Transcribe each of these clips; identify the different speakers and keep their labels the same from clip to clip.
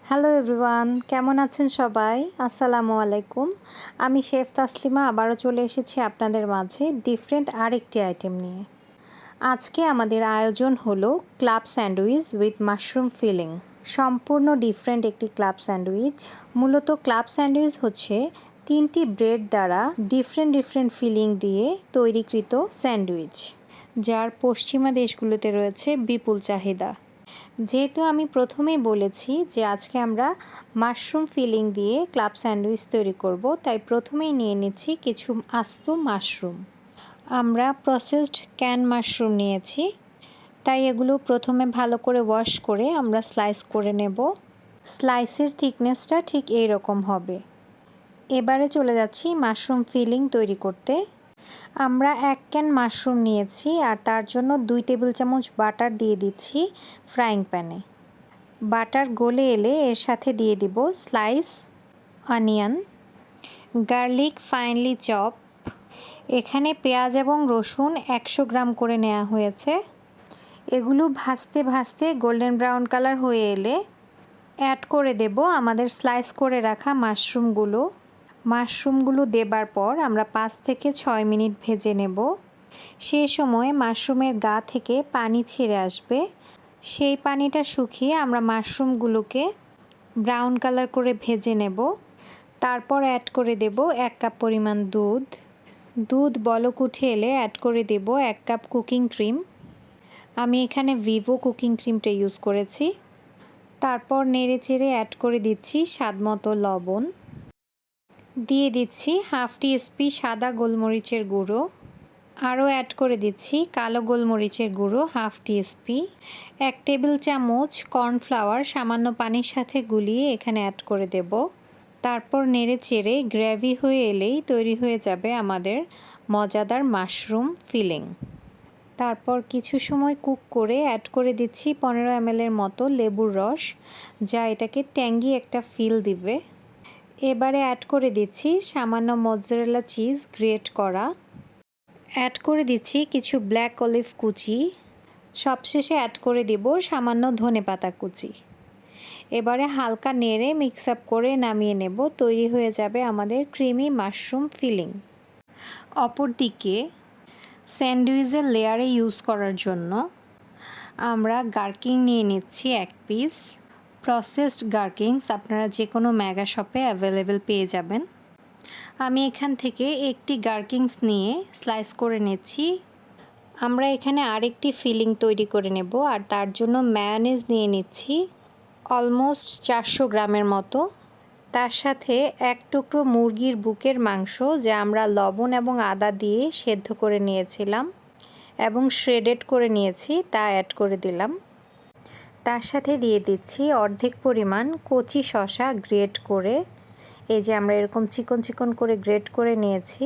Speaker 1: Hello everyone, কেমন আছেন সবাই? আসসালামু আলাইকুম। আমি শেফ তাসলিমা আবারও চলে এসেছি আপনাদের মাঝে ডিফারেন্ট আরেকটি আইটেম নিয়ে। আজকে আমাদের আয়োজন হলো club sandwich with mushroom filling. সম্পূর্ণ ডিফারেন্ট একটি ক্লাব স্যান্ডউইচ। মূলত ক্লাব স্যান্ডউইচ হচ্ছে 3টি ব্রেড দ্বারা ডিফারেন্ট ফিলিং দিয়ে তৈরিকৃত স্যান্ডউইচ, যার পশ্চিমা দেশগুলোতে রয়েছে বিপুল চাহিদা। যেহেতু আমি প্রথমেই বলেছি যে আজকে আমরা মাশরুম ফিলিং দিয়ে ক্লাব স্যান্ডউইচ তৈরি করব, তাই প্রথমেই নিয়ে নিচ্ছি কিছু আস্ত মাশরুম। আমরা প্রসেসড ক্যান মাশরুম নিয়েছি, তাই এগুলো প্রথমে ভালো করে ওয়াশ করে আমরা স্লাইস করে নেব। স্লাইসের থিকনেসটা ঠিক এই রকম হবে। এবারে চলে যাচ্ছি মাশরুম ফিলিং তৈরি করতে। আমরা 1 ক্যান মাশরুম নিয়েছি আর তার জন্য 2 টেবিল চামচ বাটার দিয়ে দিচ্ছি ফ্রাইং প্যানে। বাটার গলে এলে এর সাথে দিয়ে দিব slice onion, garlic finely chop. এখানে পেঁয়াজ এবং রসুন 100 গ্রাম করে নেওয়া হয়েছে। এগুলো ভাজতে ভাজতে গোল্ডেন ব্রাউন কালার হয়ে এলে অ্যাড করে দেব আমাদের স্লাইস করে রাখা মাশরুমগুলো দেবার পর আমরা 5 থেকে 6 মিনিট ভেজে নেব। সেই সময় মাশরুমের গা থেকে পানি ছেড়ে আসবে। সেই পানিটা শুকিয়ে আমরা মাশরুমগুলোকে ব্রাউন কালার করে ভেজে নেব। তারপর অ্যাড করে দেব 1 কাপ পরিমাণ দুধ বলক উঠে এলে অ্যাড করে দেব 1 কাপ কুকিং ক্রিম। আমি এখানে ভিভো কুকিং ক্রিমটা ইউজ করেছি। তারপর নেড়ে চেড়ে অ্যাড করে দিচ্ছি স্বাদমতো লবণ, দিয়ে দিচ্ছি হাফ টিস্পুন সাদা গোলমরিচের গুঁড়ো, আরও অ্যাড করে দিচ্ছি কালো গোলমরিচের গুঁড়ো হাফ টিস্পুন, 1 টেবিল চামচ কর্নফ্লাওয়ার সামান্য পানির সাথে গুলিয়ে এখানে অ্যাড করে দেব। তারপর নেড়ে চেড়ে গ্রেভি হয়ে এলেই তৈরি হয়ে যাবে আমাদের মজাদার মাশরুম ফিলিং। তারপর কিছু সময় কুক করে অ্যাড করে দিচ্ছি 15 ml মতো লেবুর রস, যা এটাকে ট্যাঙ্গি একটা ফিল দিবে। এবারে অ্যাড করে দিচ্ছি সামান্য মজরেলা চিজ গ্রেট করা, অ্যাড করে দিচ্ছি কিছু ব্ল্যাক অলিভ কুচি, সবশেষে অ্যাড করে দিব সামান্য ধনেপাতা কুচি। এবারে হালকা নেড়ে মিক্স আপ করে নামিয়ে নেব। তৈরি হয়ে যাবে আমাদের ক্রিমি মাশরুম ফিলিং। অপরদিকে স্যান্ডউইচের লেয়ারে ইউজ করার জন্য আমরা গার্কিং নিয়ে নিচ্ছি 1 পিস। প্রসেসড গার্কিংস আপনারা যে কোনো মেগা শপে অ্যাভেলেবেল পেয়ে যাবেন। আমি এখান থেকে একটি গার্কিংস নিয়ে স্লাইস করে নিচ্ছি। আমরা এখানে আরেকটি ফিলিং তৈরি করে নেব, আর তার জন্য মায়োনিজ নিয়ে নিচ্ছি অলমোস্ট 400 গ্রামের মতো। তার সাথে 1 টুকরো মুরগির বুকের মাংস, যা আমরা লবণ এবং আদা দিয়ে সেদ্ধ করে নিয়েছিলাম এবং শ্রেডেড করে নিয়েছি, তা অ্যাড করে দিলাম। তার সাথে দিয়ে দিচ্ছি অর্ধেক পরিমাণ কচি শসা গ্রেট করে। এই যে আমরা এরকম চিকন চিকন করে গ্রেট করে নিয়েছি।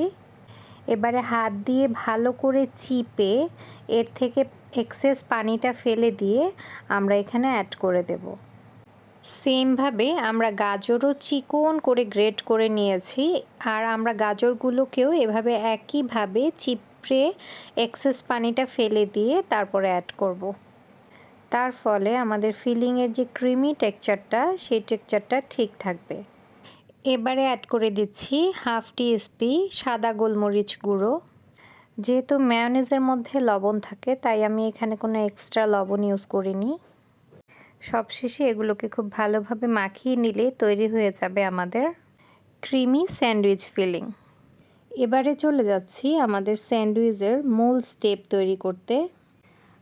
Speaker 1: এবারে হাত দিয়ে ভালো করে চিপে এর থেকে এক্সেস পানিটা ফেলে দিয়ে আমরা এখানে অ্যাড করে দেব। সেমভাবে আমরা গাজরও চিকন করে গ্রেট করে নিয়েছি, আর আমরা গাজরগুলোকেও এভাবে একইভাবে চিপড়ে এক্সেস পানিটা ফেলে দিয়ে তারপরে অ্যাড করব। তার ফলে আমাদের ফিলিংয়ের যে ক্রিমি টেক্সচারটা, সেই টেক্সচারটা ঠিক থাকবে। এবারে অ্যাড করে দিচ্ছি হাফ টিস্পুন সাদা গোলমরিচ গুঁড়ো। যেহেতু মায়োনিজের মধ্যে লবণ থাকে, তাই আমি এখানে কোনো এক্সট্রা লবণ ইউজ করিনি। সবশেষে এগুলোকে খুব ভালোভাবে মাখিয়ে নিলে তৈরি হয়ে যাবে আমাদের ক্রিমি স্যান্ডউইচ ফিলিং। এবারে চলে যাচ্ছি আমাদের স্যান্ডউইচের মূল স্টেপ তৈরি করতে।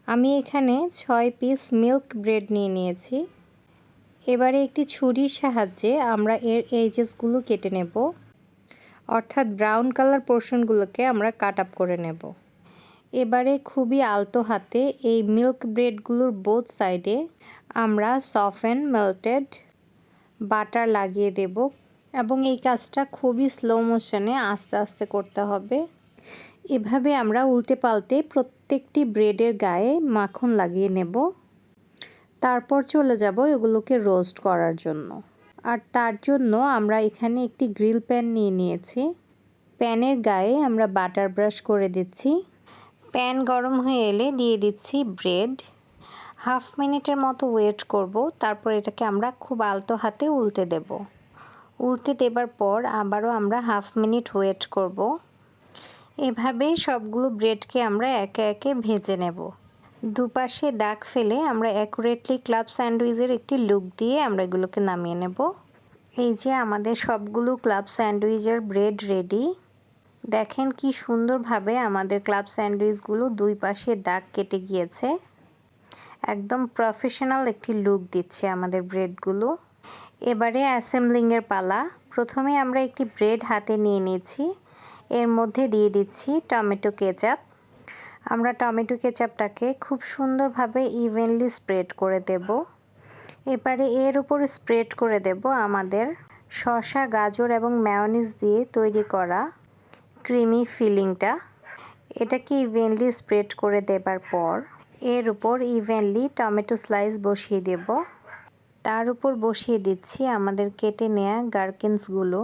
Speaker 1: আমি এখানে 6 পিস মিল্ক ব্রেড নিয়ে নিয়েছি। এবারে একটি ছুরির সাহায্যে আমরা এর এজেসগুলো কেটে নেব, অর্থাৎ ব্রাউন কালার পোর্শনগুলোকে আমরা কাট আপ করে নেব। এবারে খুবই আলতো হাতে এই মিল্ক ব্রেডগুলোর বোথ সাইডে আমরা সফট মেল্টেড বাটার লাগিয়ে দেব, এবং এই কাজটা খুবই স্লো মোশনে আস্তে আস্তে করতে হবে। এভাবে আমরা উল্টে পাল্টে প্রত্যেকটি ব্রেডের গায়ে মাখন লাগিয়ে নেব। তারপর চলে যাব এগুলোকে রোস্ট করার জন্য। আর তার জন্য আমরা এখানে একটি গ্রিল প্যান নিয়ে নিয়েছি। প্যানের গায়ে আমরা বাটার ব্রাশ করে দিচ্ছি। প্যান গরম হয়ে এলে দিয়ে দিচ্ছি ব্রেড। হাফ মিনিটের মতো ওয়েট করব। তারপর এটাকে আমরা খুব আলতো হাতে উল্টে দেব। উল্টে দেবার পর আবারও আমরা হাফ মিনিট ওয়েট করব। এভাবে সবগুলো ব্রেডকে আমরা একে একে ভেজে নেব। দুপাশে দাগ ফেলে আমরা অ্যাকুরেটলি ক্লাব স্যান্ডউইচের একটি লুক দিয়ে আমরা এগুলোকে নামিয়ে নেব। এই যে আমাদের সবগুলো ক্লাব স্যান্ডউইচের ব্রেড রেডি। দেখেন কি সুন্দরভাবে আমাদের ক্লাব স্যান্ডউইচগুলো দুই পাশে দাগ কেটে গিয়েছে। একদম প্রফেশনাল একটি লুক দিচ্ছে আমাদের ব্রেডগুলো। এবারে অ্যাসেম্বলিংয়ের পালা। প্রথমে আমরা একটি ব্রেড হাতে নিয়ে নিয়েছি। এর মধ্যে দিয়ে দিচ্ছি টমেটো কেচাপ। আমরা টমেটো কেচাপটাকে খুব সুন্দরভাবে ইভেনলি স্প্রেড করে দেব। এবারে এর উপর স্প্রেড করে দেব আমাদের শসা, গাজর এবং মেয়োনিজ দিয়ে তৈরি করা ক্রিমি ফিলিংটা। এটাকে ইভেনলি স্প্রেড করে দেবার পর এর উপর ইভেনলি টমেটো স্লাইস বসিয়ে দেব। তার উপর বসিয়ে দিচ্ছি আমাদের কেটে নেওয়া গার্কিনসগুলো।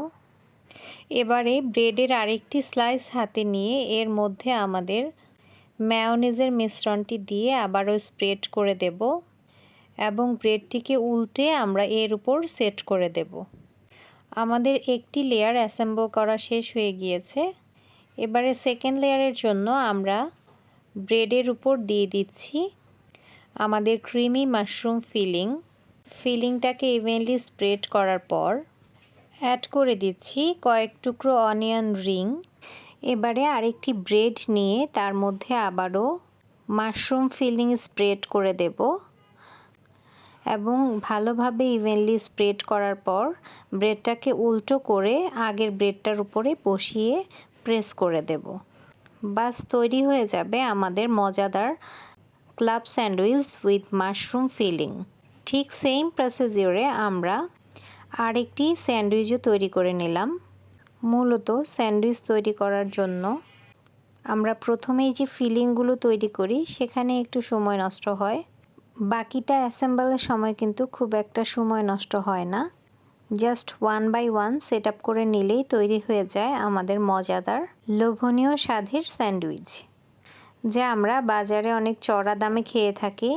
Speaker 1: এবারে ব্রেডের আরেকটি স্লাইস হাতে নিয়ে এর মধ্যে আমাদের মেয়োনিজের মিশ্রণটি দিয়ে আবারও স্প্রেড করে দেব এবং ব্রেডটিকে উল্টে আমরা এর উপর সেট করে দেব। আমাদের একটি লেয়ার অ্যাসেম্বল করা শেষ হয়ে গিয়েছে। এবারে সেকেন্ড লেয়ারের জন্য আমরা ব্রেডের উপর দিয়ে দিচ্ছি আমাদের ক্রিমি মাশরুম ফিলিংটাকে ইভেনলি স্প্রেড করার পর অ্যাড করে দিচ্ছি কয়েক টুকরো অনিয়ন রিং। এবারে আরেকটি ব্রেড নিয়ে তার মধ্যে আবারও মাশরুম ফিলিং স্প্রেড করে দেব এবং ভালোভাবে ইভেনলি স্প্রেড করার পর ব্রেডটাকে উল্টো করে আগের ব্রেডটার উপরে বসিয়ে প্রেস করে দেব। বাস তৈরি হয়ে যাবে আমাদের মজাদার club sandwich with mushroom filling. ঠিক সেম প্রসিজিওরে আমরা আরেকটি স্যান্ডউইচও তৈরি করে নিলাম। মূলত স্যান্ডউইচ তৈরি করার জন্য আমরা প্রথমেই যে ফিলিংগুলো তৈরি করি সেখানে একটু সময় নষ্ট হয়। বাকিটা অ্যাসেম্বলের সময় কিন্তু খুব একটা সময় নষ্ট হয় না। জাস্ট 1 বাই 1 সেট আপ করে নিলেই তৈরি হয়ে যায় আমাদের মজাদার লোভনীয় স্বাদের স্যান্ডউইচ, যা আমরা বাজারে অনেক চড়া দামে খেয়ে থাকি।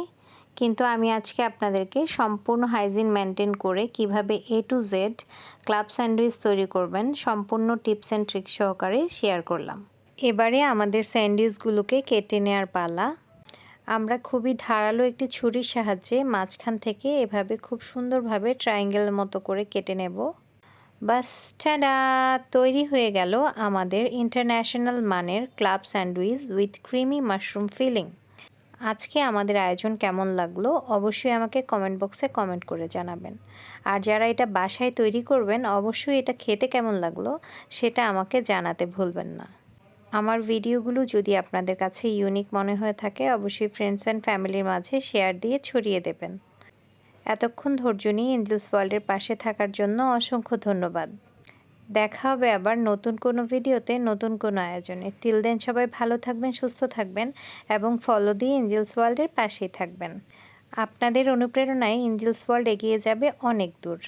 Speaker 1: কিন্তু আমি আজকে আপনাদেরকে সম্পূর্ণ হাইজিন মেনটেন করে কিভাবে A to Z club sandwich তৈরি করবেন সম্পূর্ণ টিপস অ্যান্ড ট্রিক্স সহকারে শেয়ার করলাম। এবারে আমাদের স্যান্ডউইচগুলোকে কেটে নেওয়ার পালা। আমরা খুবই ধারালো একটি ছুরির সাহায্যে মাঝখান থেকে এভাবে খুব সুন্দরভাবে ট্রায়াঙ্গেলের মতো করে কেটে নেব। বাস টাডা! তৈরি হয়ে গেল আমাদের ইন্টারন্যাশনাল মানের club sandwich with creamy mushroom filling. আজকে আমাদের আয়োজন কেমন লাগলো অবশ্যই আমাকে কমেন্ট বক্সে কমেন্ট করে জানাবেন। আর যারা এটা বাসায় তৈরি করবেন অবশ্যই এটা খেতে কেমন লাগলো সেটা আমাকে জানাতে ভুলবেন না। আমার ভিডিওগুলো যদি আপনাদের কাছে ইউনিক মনে হয়ে থাকে অবশ্যই ফ্রেন্ডস অ্যান্ড ফ্যামিলির মাঝে শেয়ার দিয়ে ছড়িয়ে দেবেন। এতক্ষণ ধৈর্য নিয়ে এঞ্জেলস ওয়ার্ল্ডের পাশে থাকার জন্য অসংখ্য ধন্যবাদ। দেখা হবে আবার নতুন কোনো ভিডিওতে নতুন কোনো আয়োজনে। টিল দেন সবাই ভালো থাকবেন, সুস্থ থাকবেন এবং ফলো দিয়ে এঞ্জেলস ওয়ার্ল্ডের পাশেই থাকবেন। আপনাদের অনুপ্রেরণায় এঞ্জেলস ওয়ার্ল্ড এগিয়ে যাবে অনেক দূর।